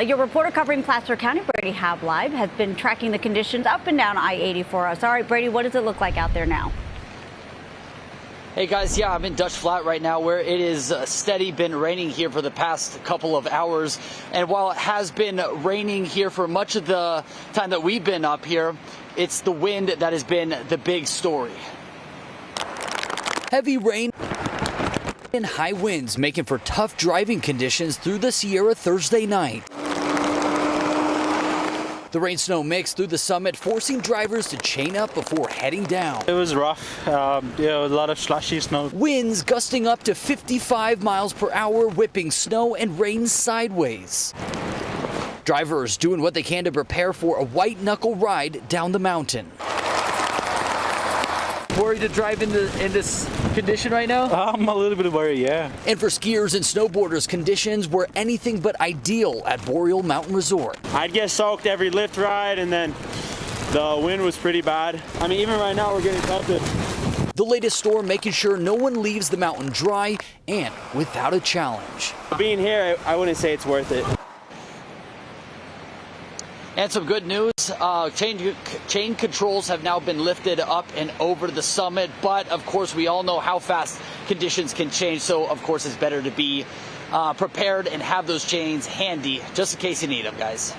Your reporter covering Placer County, Brady Halbleib, has been tracking the conditions up and down I-80 for us. All right, Brady, what does it look like out there now? Hey guys, yeah, I'm in Dutch Flat right now where it is steady, been raining here for the past couple of hours. And while it has been raining here for much of the time that we've been up here, it's the wind that has been the big story. Heavy rain and high winds making for tough driving conditions through the Sierra Thursday night. The rain-snow mix through the summit, forcing drivers to chain up before heading down. It was rough. A lot of slushy snow. Winds gusting up to 55 miles per hour, whipping snow and rain sideways. Drivers doing what they can to prepare for a white-knuckle ride down the mountain. Worried to drive in this condition right now? I'm a little bit worried, yeah. And for skiers and snowboarders, conditions were anything but ideal at Boreal Mountain Resort. I'd get soaked every lift ride, and then the wind was pretty bad. I mean, even right now we're getting pelted. The latest storm making sure no one leaves the mountain dry and without a challenge. Being here, I wouldn't say it's worth it. And some good news, chain controls have now been lifted up and over the summit, but of course we all know how fast conditions can change, so of course it's better to be prepared and have those chains handy just in case you need them, guys.